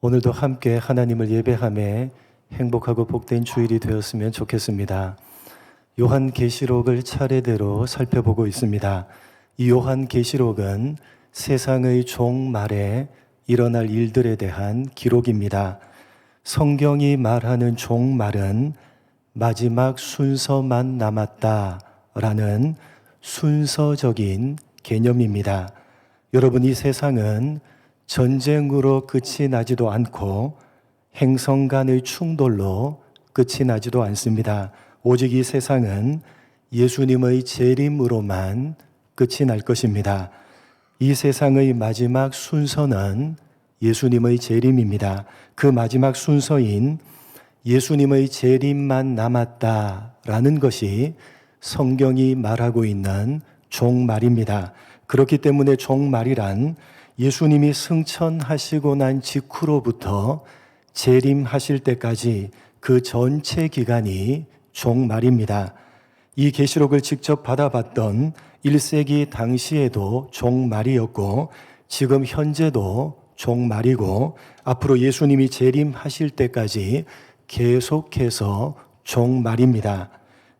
오늘도 함께 하나님을 예배하며 행복하고 복된 주일이 되었으면 좋겠습니다. 요한계시록을 차례대로 살펴보고 있습니다. 이 요한계시록은 세상의 종말에 일어날 일들에 대한 기록입니다. 성경이 말하는 종말은 마지막 순서만 남았다라는 순서적인 개념입니다. 여러분, 이 세상은 전쟁으로 끝이 나지도 않고 행성 간의 충돌로 끝이 나지도 않습니다. 오직 이 세상은 예수님의 재림으로만 끝이 날 것입니다. 이 세상의 마지막 순서는 예수님의 재림입니다. 그 마지막 순서인 예수님의 재림만 남았다라는 것이 성경이 말하고 있는 종말입니다. 그렇기 때문에 종말이란 예수님이 승천하시고 난 직후로부터 재림하실 때까지 그 전체 기간이 종말입니다. 이 계시록을 직접 받아봤던 1세기 당시에도 종말이었고 지금 현재도 종말이고 앞으로 예수님이 재림하실 때까지 계속해서 종말입니다.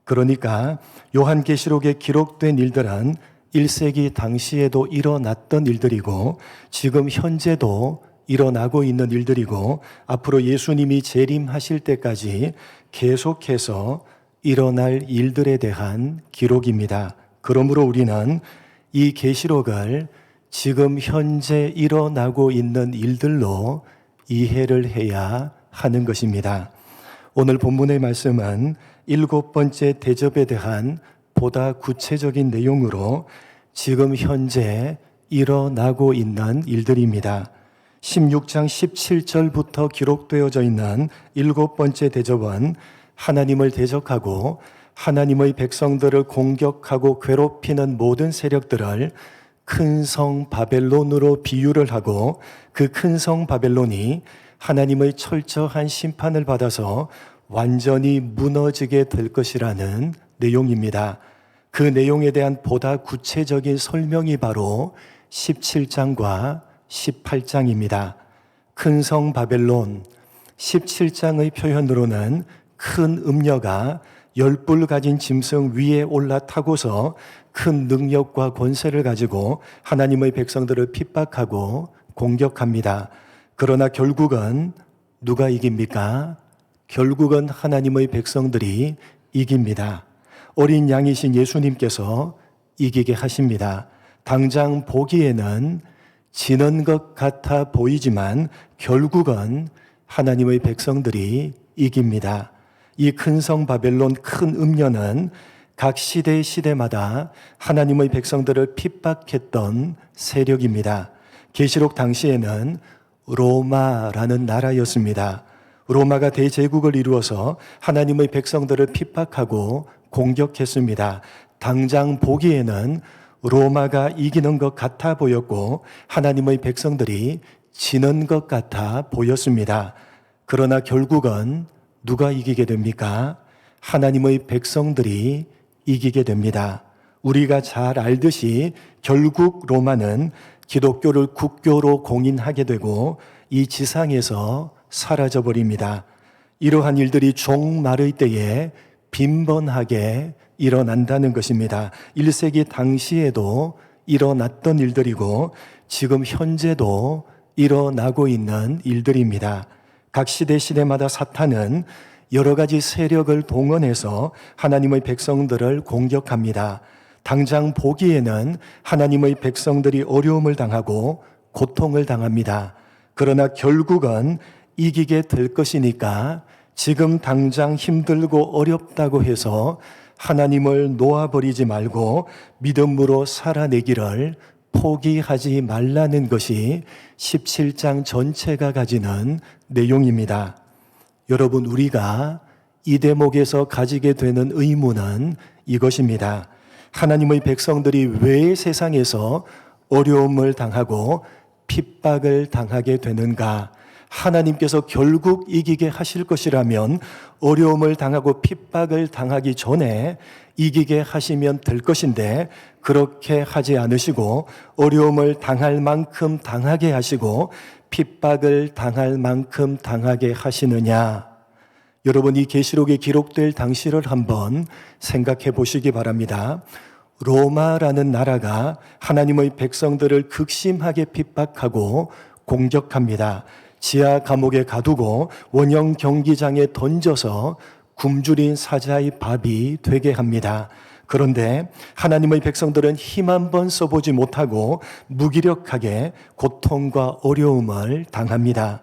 그러니까 요한계시록에 기록된 일들은 1세기 당시에도 일어났던 일들이고 지금 현재도 일어나고 있는 일들이고 앞으로 예수님이 재림하실 때까지 계속해서 일어날 일들에 대한 기록입니다. 그러므로 우리는 이 계시록을 지금 현재 일어나고 있는 일들로 이해를 해야 하는 것입니다. 오늘 본문의 말씀은 7번째 대접에 대한 보다 구체적인 내용으로 지금 현재 일어나고 있는 일들입니다. 16장 17절부터 기록되어져 있는 7번째 대접은 하나님을 대적하고 하나님의 백성들을 공격하고 괴롭히는 모든 세력들을 큰 성 바벨론으로 비유를 하고 그 큰 성 바벨론이 하나님의 철저한 심판을 받아서 완전히 무너지게 될 것이라는 내용입니다. 그 내용에 대한 보다 구체적인 설명이 바로 17장과 18장입니다. 큰 성 바벨론, 17장의 표현으로는 큰 음녀가 10뿔 가진 짐승 위에 올라타고서 큰 능력과 권세를 가지고 하나님의 백성들을 핍박하고 공격합니다. 그러나 결국은 누가 이깁니까? 결국은 하나님의 백성들이 이깁니다. 어린 양이신 예수님께서 이기게 하십니다. 당장 보기에는 지는 것 같아 보이지만 결국은 하나님의 백성들이 이깁니다. 이 큰 성 바벨론 큰 음녀는 각 시대마다 하나님의 백성들을 핍박했던 세력입니다. 계시록 당시에는 로마라는 나라였습니다. 로마가 대제국을 이루어서 하나님의 백성들을 핍박하고 공격했습니다. 당장 보기에는 로마가 이기는 것 같아 보였고 하나님의 백성들이 지는 것 같아 보였습니다. 그러나 결국은 누가 이기게 됩니까? 하나님의 백성들이 이기게 됩니다. 우리가 잘 알듯이 결국 로마는 기독교를 국교로 공인하게 되고 이 지상에서 사라져 버립니다. 이러한 일들이 종말의 때에 빈번하게 일어난다는 것입니다. 1세기 당시에도 일어났던 일들이고 지금 현재도 일어나고 있는 일들입니다. 각 시대마다 사탄은 여러 가지 세력을 동원해서 하나님의 백성들을 공격합니다. 당장 보기에는 하나님의 백성들이 어려움을 당하고 고통을 당합니다. 그러나 결국은 이기게 될 것이니까 지금 당장 힘들고 어렵다고 해서 하나님을 놓아버리지 말고 믿음으로 살아내기를 포기하지 말라는 것이 17장 전체가 가지는 내용입니다. 여러분, 우리가 이 대목에서 가지게 되는 의무는 이것입니다. 하나님의 백성들이 왜 세상에서 어려움을 당하고 핍박을 당하게 되는가? 하나님께서 결국 이기게 하실 것이라면 어려움을 당하고 핍박을 당하기 전에 이기게 하시면 될 것인데 그렇게 하지 않으시고 어려움을 당할 만큼 당하게 하시고 핍박을 당할 만큼 당하게 하시느냐? 여러분, 이 계시록에 기록될 당시를 한번 생각해 보시기 바랍니다. 로마라는 나라가 하나님의 백성들을 극심하게 핍박하고 공격합니다. 지하 감옥에 가두고 원형 경기장에 던져서 굶주린 사자의 밥이 되게 합니다. 그런데 하나님의 백성들은 힘 한 번 써보지 못하고 무기력하게 고통과 어려움을 당합니다.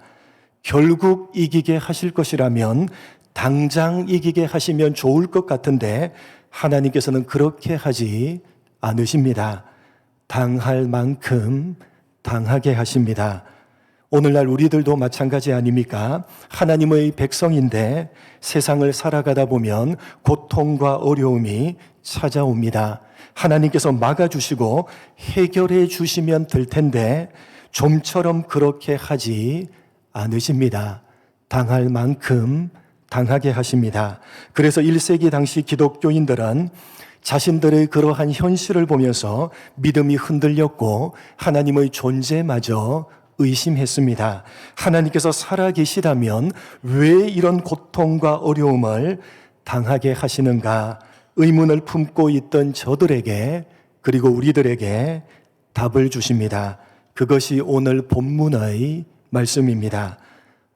결국 이기게 하실 것이라면 당장 이기게 하시면 좋을 것 같은데 하나님께서는 그렇게 하지 않으십니다. 당할 만큼 당하게 하십니다. 오늘날 우리들도 마찬가지 아닙니까? 하나님의 백성인데 세상을 살아가다 보면 고통과 어려움이 찾아옵니다. 하나님께서 막아주시고 해결해 주시면 될 텐데 좀처럼 그렇게 하지 않으십니다. 당할 만큼 당하게 하십니다. 그래서 1세기 당시 기독교인들은 자신들의 그러한 현실을 보면서 믿음이 흔들렸고 하나님의 존재마저 의심했습니다. 하나님께서 살아계시다면 왜 이런 고통과 어려움을 당하게 하시는가? 의문을 품고 있던 저들에게 그리고 우리들에게 답을 주십니다. 그것이 오늘 본문의 말씀입니다.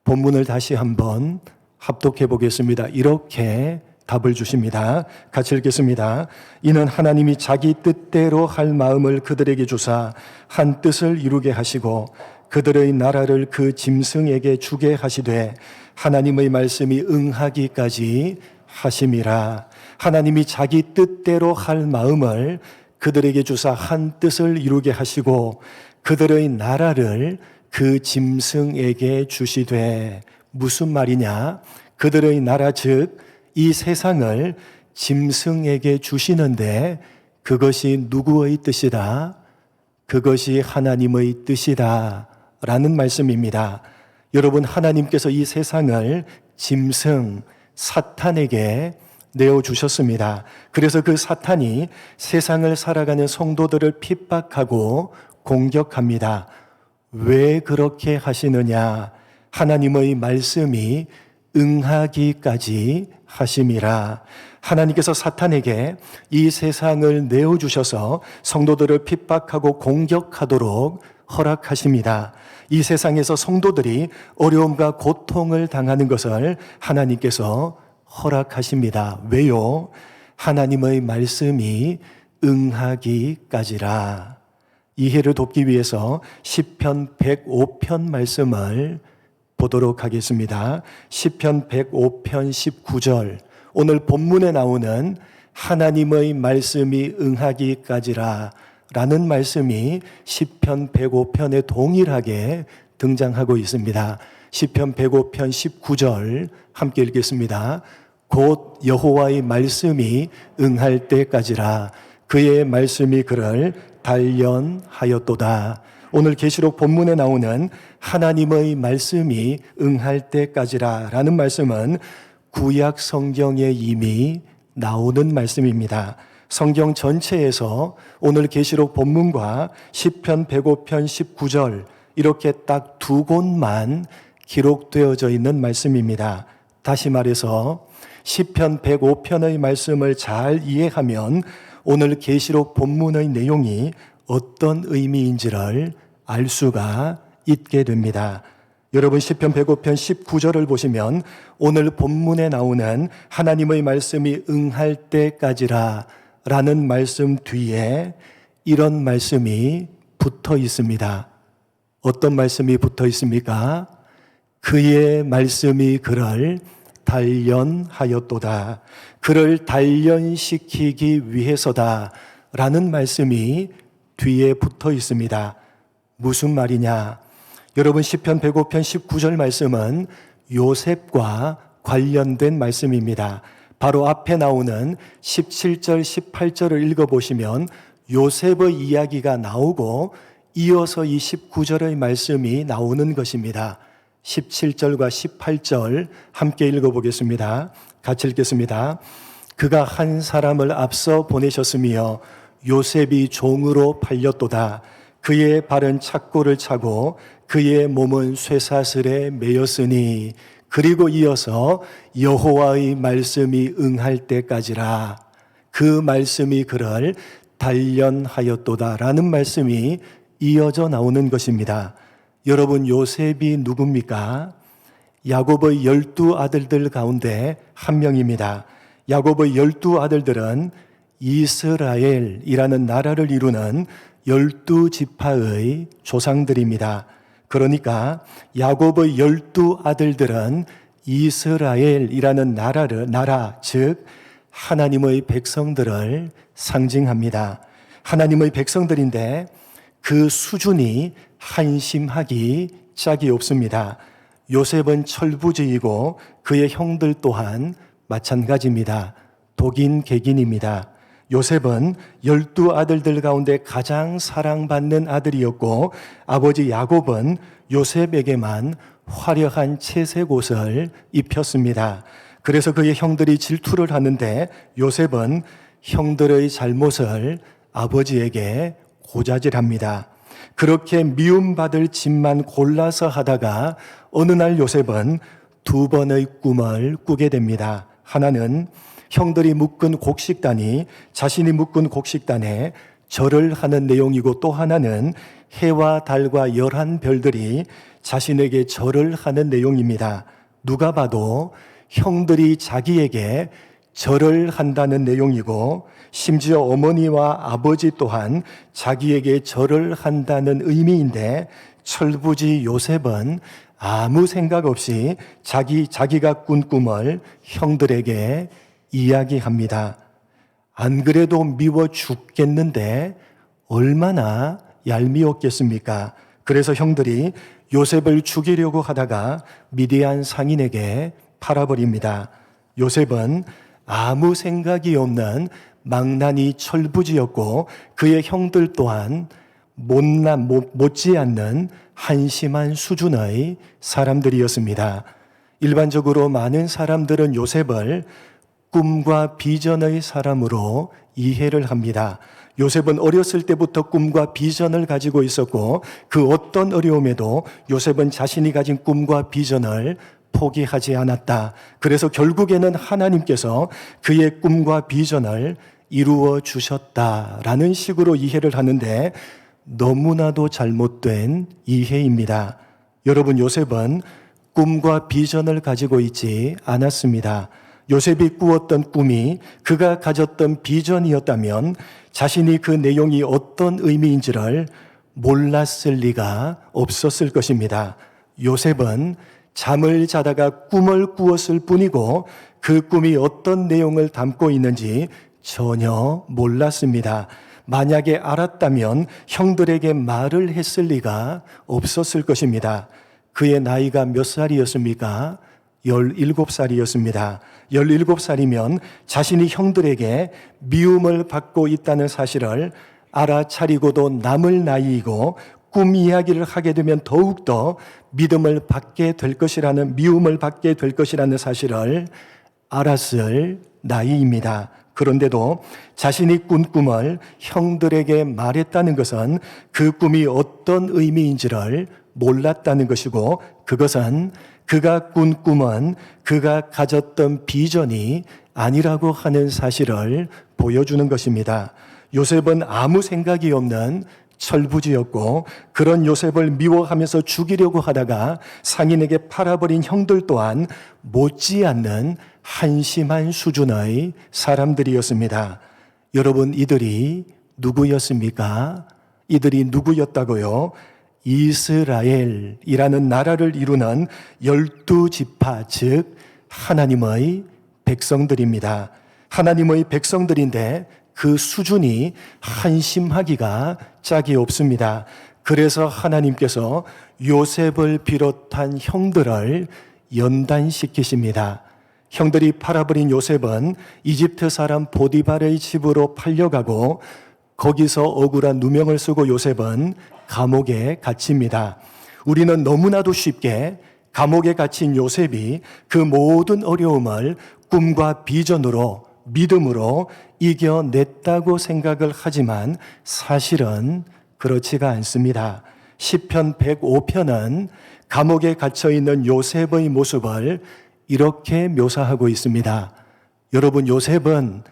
본문을 다시 한번 합독해 보겠습니다. 이렇게 답을 주십니다. 같이 읽겠습니다. 이는 하나님이 자기 뜻대로 할 마음을 그들에게 주사 한 뜻을 이루게 하시고 그들의 나라를 그 짐승에게 주게 하시되 하나님의 말씀이 응하기까지 하심이라. 하나님이 자기 뜻대로 할 마음을 그들에게 주사 한 뜻을 이루게 하시고 그들의 나라를 그 짐승에게 주시되. 무슨 말이냐? 그들의 나라 즉 이 세상을 짐승에게 주시는데 그것이 누구의 뜻이다? 그것이 하나님의 뜻이다 라는 말씀입니다. 여러분, 하나님께서 이 세상을 짐승 사탄에게 내어주셨습니다. 그래서 그 사탄이 세상을 살아가는 성도들을 핍박하고 공격합니다. 왜 그렇게 하시느냐? 하나님의 말씀이 응하기까지 하심이라. 하나님께서 사탄에게 이 세상을 내어주셔서 성도들을 핍박하고 공격하도록 허락하십니다. 이 세상에서 성도들이 어려움과 고통을 당하는 것을 하나님께서 허락하십니다. 왜요? 하나님의 말씀이 응하기까지라. 이해를 돕기 위해서 시편 105편 말씀을 보도록 하겠습니다. 시편 105편 19절. 오늘 본문에 나오는 하나님의 말씀이 응하기까지라 라는 말씀이 시편 105편에 동일하게 등장하고 있습니다. 시편 105편 19절 함께 읽겠습니다. 곧 여호와의 말씀이 응할 때까지라 그의 말씀이 그를 단련하였도다. 오늘 계시록 본문에 나오는 하나님의 말씀이 응할 때까지라 라는 말씀은 구약 성경에 이미 나오는 말씀입니다. 성경 전체에서 오늘 계시록 본문과 시편 105편 19절 이렇게 딱 두 곳만 기록되어져 있는 말씀입니다. 다시 말해서 시편 105편의 말씀을 잘 이해하면 오늘 계시록 본문의 내용이 어떤 의미인지를 알 수가 있게 됩니다. 여러분, 시편 105편 19절을 보시면 오늘 본문에 나오는 하나님의 말씀이 응할 때까지라 라는 말씀 뒤에 이런 말씀이 붙어 있습니다. 어떤 말씀이 붙어 있습니까? 그의 말씀이 그를 단련하였도다. 그를 단련시키기 위해서다 라는 말씀이 뒤에 붙어 있습니다. 무슨 말이냐? 여러분, 시편 105편 19절 말씀은 요셉과 관련된 말씀입니다. 바로 앞에 나오는 17절, 18절을 읽어보시면 요셉의 이야기가 나오고 이어서 이 19절의 말씀이 나오는 것입니다. 17절과 18절 함께 읽어보겠습니다. 같이 읽겠습니다. 그가 한 사람을 앞서 보내셨으며 요셉이 종으로 팔렸도다. 그의 발은 착고를 차고 그의 몸은 쇠사슬에 매였으니 그리고 이어서 여호와의 말씀이 응할 때까지라. 그 말씀이 그를 단련하였도다라는 말씀이 이어져 나오는 것입니다. 여러분, 요셉이 누굽니까? 야곱의 12 아들들 가운데 한 명입니다. 야곱의 12 아들들은 이스라엘이라는 나라를 이루는 12지파의 조상들입니다. 그러니까 야곱의 12 아들들은 이스라엘이라는 나라, 즉 하나님의 백성들을 상징합니다. 하나님의 백성들인데 그 수준이 한심하기 짝이 없습니다. 요셉은 철부지이고 그의 형들 또한 마찬가지입니다. 독인 객인입니다. 요셉은 12 아들들 가운데 가장 사랑받는 아들이었고 아버지 야곱은 요셉에게만 화려한 채색 옷을 입혔습니다. 그래서 그의 형들이 질투를 하는데 요셉은 형들의 잘못을 아버지에게 고자질합니다. 그렇게 미움받을 짓만 골라서 하다가 어느 날 요셉은 2번의 꿈을 꾸게 됩니다. 하나는 형들이 묶은 곡식단이 자신이 묶은 곡식단에 절을 하는 내용이고 또 하나는 해와 달과 11별들이 자신에게 절을 하는 내용입니다. 누가 봐도 형들이 자기에게 절을 한다는 내용이고 심지어 어머니와 아버지 또한 자기에게 절을 한다는 의미인데 철부지 요셉은 아무 생각 없이 자기가 꾼 꿈을 형들에게 이야기합니다. 안 그래도 미워 죽겠는데 얼마나 얄미웠겠습니까? 그래서 형들이 요셉을 죽이려고 하다가 미디안 상인에게 팔아버립니다. 요셉은 아무 생각이 없는 망나니 철부지였고 그의 형들 또한 못지않는 한심한 수준의 사람들이었습니다. 일반적으로 많은 사람들은 요셉을 꿈과 비전의 사람으로 이해를 합니다. 요셉은 어렸을 때부터 꿈과 비전을 가지고 있었고 그 어떤 어려움에도 요셉은 자신이 가진 꿈과 비전을 포기하지 않았다. 그래서 결국에는 하나님께서 그의 꿈과 비전을 이루어 주셨다라는 식으로 이해를 하는데 너무나도 잘못된 이해입니다. 여러분, 요셉은 꿈과 비전을 가지고 있지 않았습니다. 요셉이 꾸었던 꿈이 그가 가졌던 비전이었다면 자신이 그 내용이 어떤 의미인지를 몰랐을 리가 없었을 것입니다. 요셉은 잠을 자다가 꿈을 꾸었을 뿐이고 그 꿈이 어떤 내용을 담고 있는지 전혀 몰랐습니다. 만약에 알았다면 형들에게 말을 했을 리가 없었을 것입니다. 그의 나이가 몇 살이었습니까? 17살이었습니다. 17살이면 자신이 형들에게 미움을 받고 있다는 사실을 알아차리고도 남을 나이이고 꿈 이야기를 하게 되면 더욱더 믿음을 받게 될 것이라는, 미움을 받게 될 것이라는 사실을 알았을 나이입니다. 그런데도 자신이 꾼 꿈을 형들에게 말했다는 것은 그 꿈이 어떤 의미인지를 몰랐다는 것이고 그것은 그가 꾼 꿈은 그가 가졌던 비전이 아니라고 하는 사실을 보여주는 것입니다. 요셉은 아무 생각이 없는 철부지였고 그런 요셉을 미워하면서 죽이려고 하다가 상인에게 팔아버린 형들 또한 못지않는 한심한 수준의 사람들이었습니다. 여러분, 이들이 누구였습니까? 이들이 누구였다고요? 이스라엘이라는 나라를 이루는 12지파, 즉 하나님의 백성들입니다. 하나님의 백성들인데 그 수준이 한심하기가 짝이 없습니다. 그래서 하나님께서 요셉을 비롯한 형들을 연단시키십니다. 형들이 팔아버린 요셉은 이집트 사람 보디발의 집으로 팔려가고 거기서 억울한 누명을 쓰고 요셉은 감옥에 갇힙니다. 우리는 너무나도 쉽게 감옥에 갇힌 요셉이 그 모든 어려움을 꿈과 비전으로 믿음으로 이겨냈다고 생각을 하지만 사실은 그렇지가 않습니다. 시편 105편은 감옥에 갇혀 있는 요셉의 모습을 이렇게 묘사하고 있습니다. 여러분, 요셉은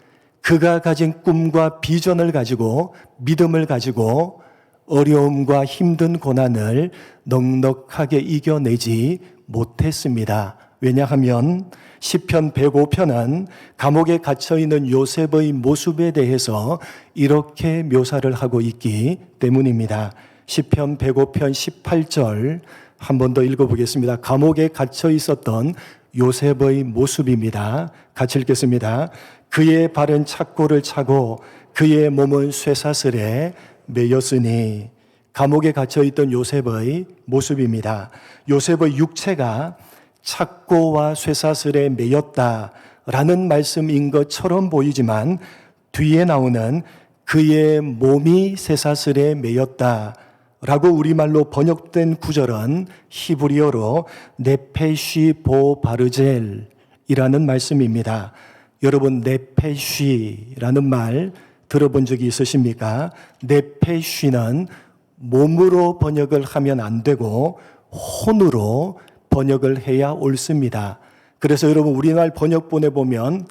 그가 가진 꿈과 비전을 가지고 믿음을 가지고 어려움과 힘든 고난을 넉넉하게 이겨내지 못했습니다. 왜냐하면 시편 105편은 감옥에 갇혀 있는 요셉의 모습에 대해서 이렇게 묘사를 하고 있기 때문입니다. 시편 105편 18절 한 번 더 읽어보겠습니다. 감옥에 갇혀 있었던 요셉의 모습입니다. 같이 읽겠습니다. 그의 발은 착고를 차고 그의 몸은 쇠사슬에 매였으니. 감옥에 갇혀있던 요셉의 모습입니다. 요셉의 육체가 착고와 쇠사슬에 매였다라는 말씀인 것처럼 보이지만 뒤에 나오는 그의 몸이 쇠사슬에 매였다 라고 우리말로 번역된 구절은 히브리어로 네페쉬 보 바르젤이라는 말씀입니다. 여러분, 네페쉬라는 말 들어본 적이 있으십니까? 네페쉬는 몸으로 번역을 하면 안 되고 혼으로 번역을 해야 옳습니다. 그래서 여러분, 우리말 번역본에 보면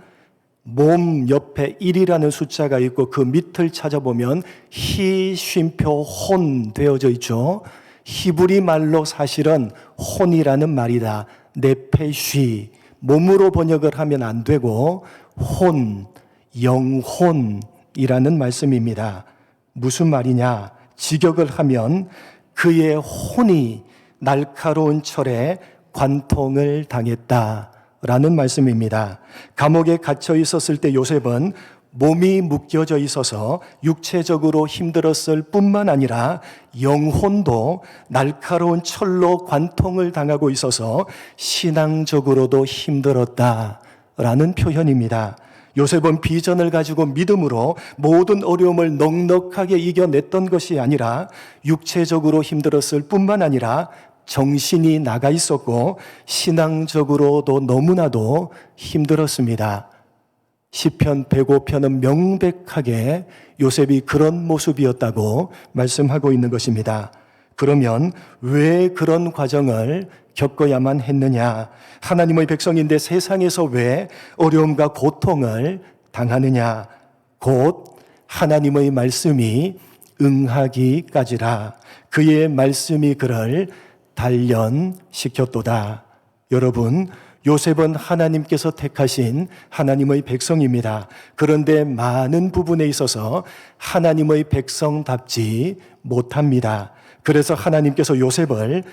몸 옆에 1이라는 숫자가 있고 그 밑을 찾아보면 히, 쉼표, 혼 되어져 있죠. 히브리 말로 사실은 혼이라는 말이다. 네페쉬. 몸으로 번역을 하면 안 되고 혼, 영혼이라는 말씀입니다. 무슨 말이냐? 직역을 하면 그의 혼이 날카로운 철에 관통을 당했다라는 말씀입니다. 감옥에 갇혀 있었을 때 요셉은 몸이 묶여져 있어서 육체적으로 힘들었을 뿐만 아니라 영혼도 날카로운 철로 관통을 당하고 있어서 신앙적으로도 힘들었다라는 표현입니다. 요셉은 비전을 가지고 믿음으로 모든 어려움을 넉넉하게 이겨냈던 것이 아니라 육체적으로 힘들었을 뿐만 아니라 정신이 나가 있었고 신앙적으로도 너무나도 힘들었습니다. 시편 105편은 명백하게 요셉이 그런 모습이었다고 말씀하고 있는 것입니다. 그러면 왜 그런 과정을 겪어야만 했느냐? 하나님의 백성인데 세상에서 왜 어려움과 고통을 당하느냐? 곧 하나님의 말씀이 응하기까지라. 그의 말씀이 그를 단련시켰도다. 여러분, 요셉은 하나님께서 택하신 하나님의 백성입니다. 그런데 많은 부분에 있어서 하나님의 백성답지 못합니다. 그래서 하나님께서 요셉을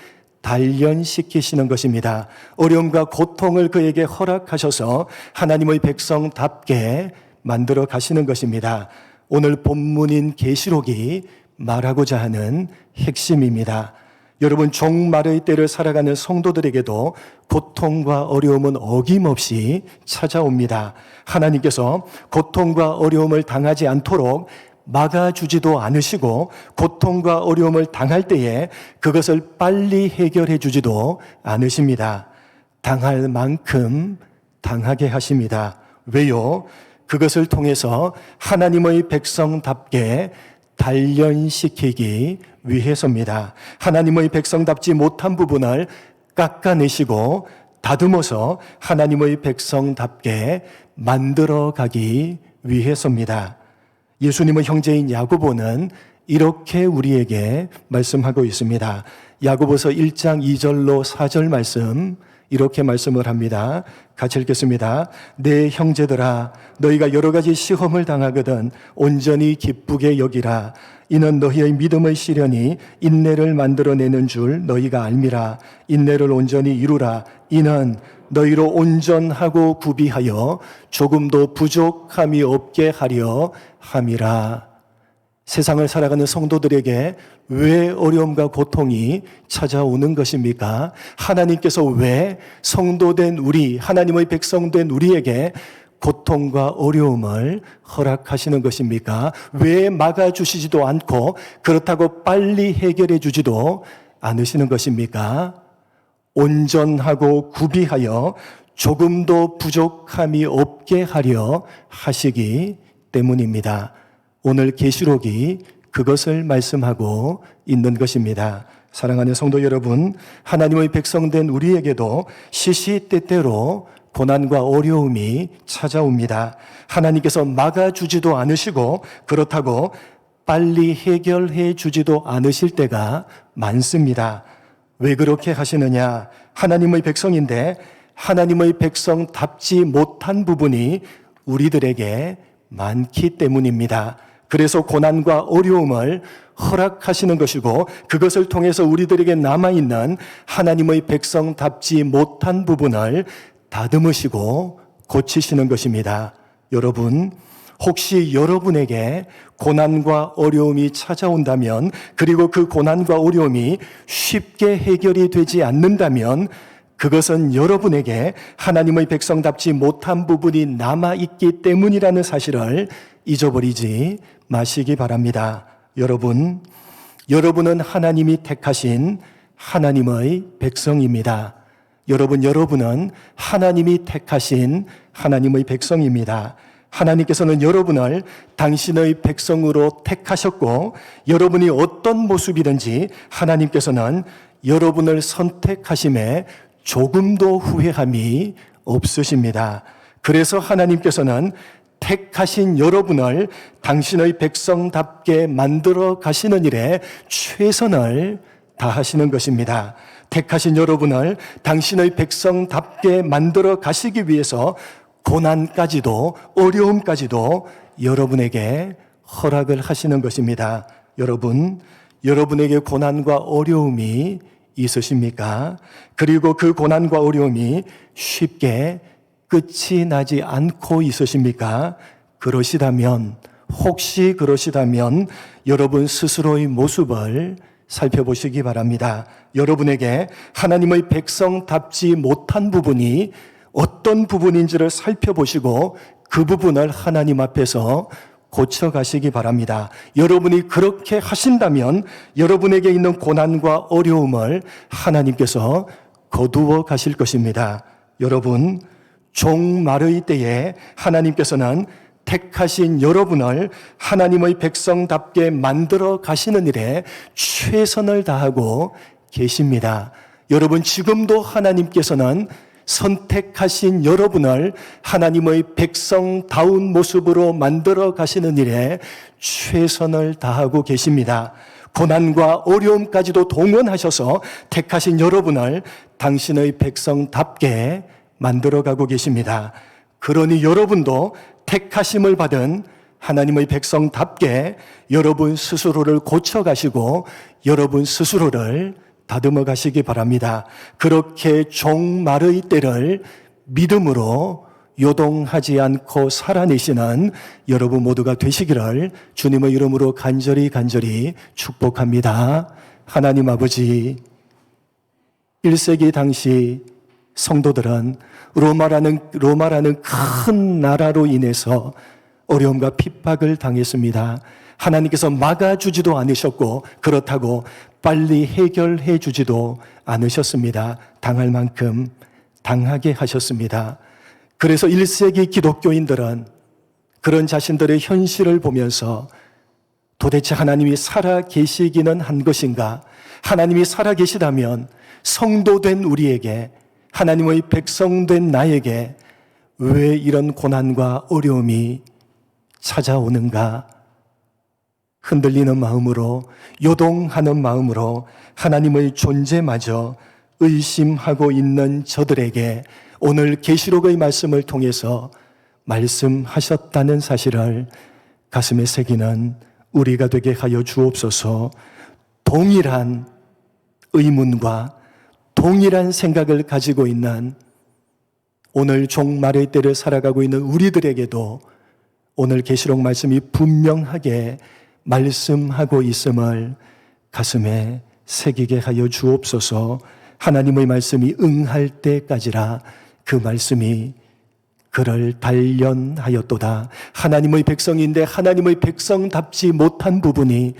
단련시키시는 것입니다. 어려움과 고통을 그에게 허락하셔서 하나님의 백성답게 만들어 가시는 것입니다. 오늘 본문인 계시록이 말하고자 하는 핵심입니다. 여러분, 종말의 때를 살아가는 성도들에게도 고통과 어려움은 어김없이 찾아옵니다. 하나님께서 고통과 어려움을 당하지 않도록 막아주지도 않으시고 고통과 어려움을 당할 때에 그것을 빨리 해결해 주지도 않으십니다. 당할 만큼 당하게 하십니다. 왜요? 그것을 통해서 하나님의 백성답게 단련시키기 위해서입니다. 하나님의 백성답지 못한 부분을 깎아내시고 다듬어서 하나님의 백성답게 만들어가기 위해서입니다. 예수님의 형제인 야고보는 이렇게 우리에게 말씀하고 있습니다. 야고보서 1장 2절로 4절 말씀 이렇게 말씀을 합니다. 같이 읽겠습니다. 내 형제들아, 너희가 여러 가지 시험을 당하거든 온전히 기쁘게 여기라. 이는 너희의 믿음의 시련이 인내를 만들어내는 줄 너희가 알미라. 인내를 온전히 이루라. 이는 너희로 온전하고 구비하여 조금도 부족함이 없게 하려 함이라. 세상을 살아가는 성도들에게 왜 어려움과 고통이 찾아오는 것입니까? 하나님께서 왜 성도된 우리, 하나님의 백성된 우리에게 고통과 어려움을 허락하시는 것입니까? 왜 막아주시지도 않고 그렇다고 빨리 해결해 주지도 않으시는 것입니까? 온전하고 구비하여 조금도 부족함이 없게 하려 하시기 때문입니다. 오늘 계시록이 그것을 말씀하고 있는 것입니다. 사랑하는 성도 여러분, 하나님의 백성된 우리에게도 시시때때로 고난과 어려움이 찾아옵니다. 하나님께서 막아주지도 않으시고 그렇다고 빨리 해결해 주지도 않으실 때가 많습니다. 왜 그렇게 하시느냐? 하나님의 백성인데 하나님의 백성답지 못한 부분이 우리들에게 많기 때문입니다. 그래서 고난과 어려움을 허락하시는 것이고 그것을 통해서 우리들에게 남아있는 하나님의 백성답지 못한 부분을 다듬으시고 고치시는 것입니다. 여러분, 혹시 여러분에게 고난과 어려움이 찾아온다면, 그리고 그 고난과 어려움이 쉽게 해결이 되지 않는다면 그것은 여러분에게 하나님의 백성답지 못한 부분이 남아있기 때문이라는 사실을 잊어버리지 마시기 바랍니다. 여러분은 하나님이 택하신 하나님의 백성입니다. 여러분은 하나님이 택하신 하나님의 백성입니다. 하나님께서는 여러분을 당신의 백성으로 택하셨고 여러분이 어떤 모습이든지 하나님께서는 여러분을 선택하심에 조금도 후회함이 없으십니다. 그래서 하나님께서는 택하신 여러분을 당신의 백성답게 만들어 가시는 일에 최선을 다하시는 것입니다. 택하신 여러분을 당신의 백성답게 만들어 가시기 위해서 고난까지도 어려움까지도 여러분에게 허락을 하시는 것입니다. 여러분에게 고난과 어려움이 있으십니까? 그리고 그 고난과 어려움이 쉽게 끝이 나지 않고 있으십니까? 혹시 그러시다면 여러분 스스로의 모습을 살펴보시기 바랍니다. 여러분에게 하나님의 백성답지 못한 부분이 어떤 부분인지를 살펴보시고 그 부분을 하나님 앞에서 고쳐가시기 바랍니다. 여러분이 그렇게 하신다면 여러분에게 있는 고난과 어려움을 하나님께서 거두어 가실 것입니다. 여러분, 종말의 때에 하나님께서는 택하신 여러분을 하나님의 백성답게 만들어 가시는 일에 최선을 다하고 계십니다. 여러분, 지금도 하나님께서는 선택하신 여러분을 하나님의 백성다운 모습으로 만들어 가시는 일에 최선을 다하고 계십니다. 고난과 어려움까지도 동원하셔서 택하신 여러분을 당신의 백성답게 만들어가고 계십니다. 그러니 여러분도 택하심을 받은 하나님의 백성답게 여러분 스스로를 고쳐가시고 여러분 스스로를 다듬어 가시기 바랍니다. 그렇게 종말의 때를 믿음으로 요동하지 않고 살아내시는 여러분 모두가 되시기를 주님의 이름으로 간절히 축복합니다. 하나님 아버지, 1세기 당시 성도들은 로마라는 큰 나라로 인해서 어려움과 핍박을 당했습니다. 하나님께서 막아주지도 않으셨고 그렇다고 빨리 해결해 주지도 않으셨습니다. 당할 만큼 당하게 하셨습니다. 그래서 1세기 기독교인들은 그런 자신들의 현실을 보면서 도대체 하나님이 살아 계시기는 한 것인가? 하나님이 살아 계시다면 성도된 우리에게, 하나님의 백성된 나에게 왜 이런 고난과 어려움이 찾아오는가? 흔들리는 마음으로, 요동하는 마음으로 하나님의 존재마저 의심하고 있는 저들에게 오늘 계시록의 말씀을 통해서 말씀하셨다는 사실을 가슴에 새기는 우리가 되게 하여 주옵소서. 동일한 의문과 동일한 생각을 가지고 있는 오늘 종말의 때를 살아가고 있는 우리들에게도 오늘 계시록 말씀이 분명하게 말씀하고 있음을 가슴에 새기게 하여 주옵소서. 하나님의 말씀이 응할 때까지라 그 말씀이 그를 단련하였도다. 하나님의 백성인데 하나님의 백성답지 못한 부분이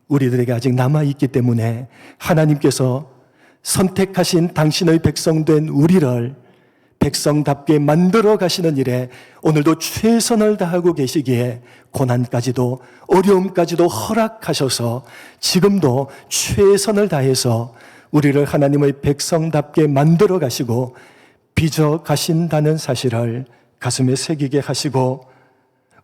우리들에게 아직 남아있기 때문에 하나님께서 선택하신 당신의 백성된 우리를 백성답게 만들어 가시는 일에 오늘도 최선을 다하고 계시기에 고난까지도 어려움까지도 허락하셔서 지금도 최선을 다해서 우리를 하나님의 백성답게 만들어 가시고 빚어 가신다는 사실을 가슴에 새기게 하시고,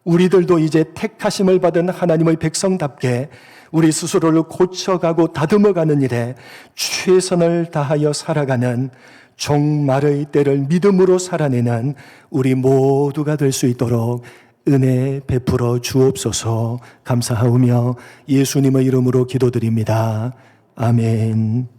우리들도 이제 택하심을 받은 하나님의 백성답게 우리 스스로를 고쳐가고 다듬어가는 일에 최선을 다하여 살아가는 종말의 때를 믿음으로 살아내는 우리 모두가 될 수 있도록 은혜 베풀어 주옵소서. 감사하오며 예수님의 이름으로 기도드립니다. 아멘.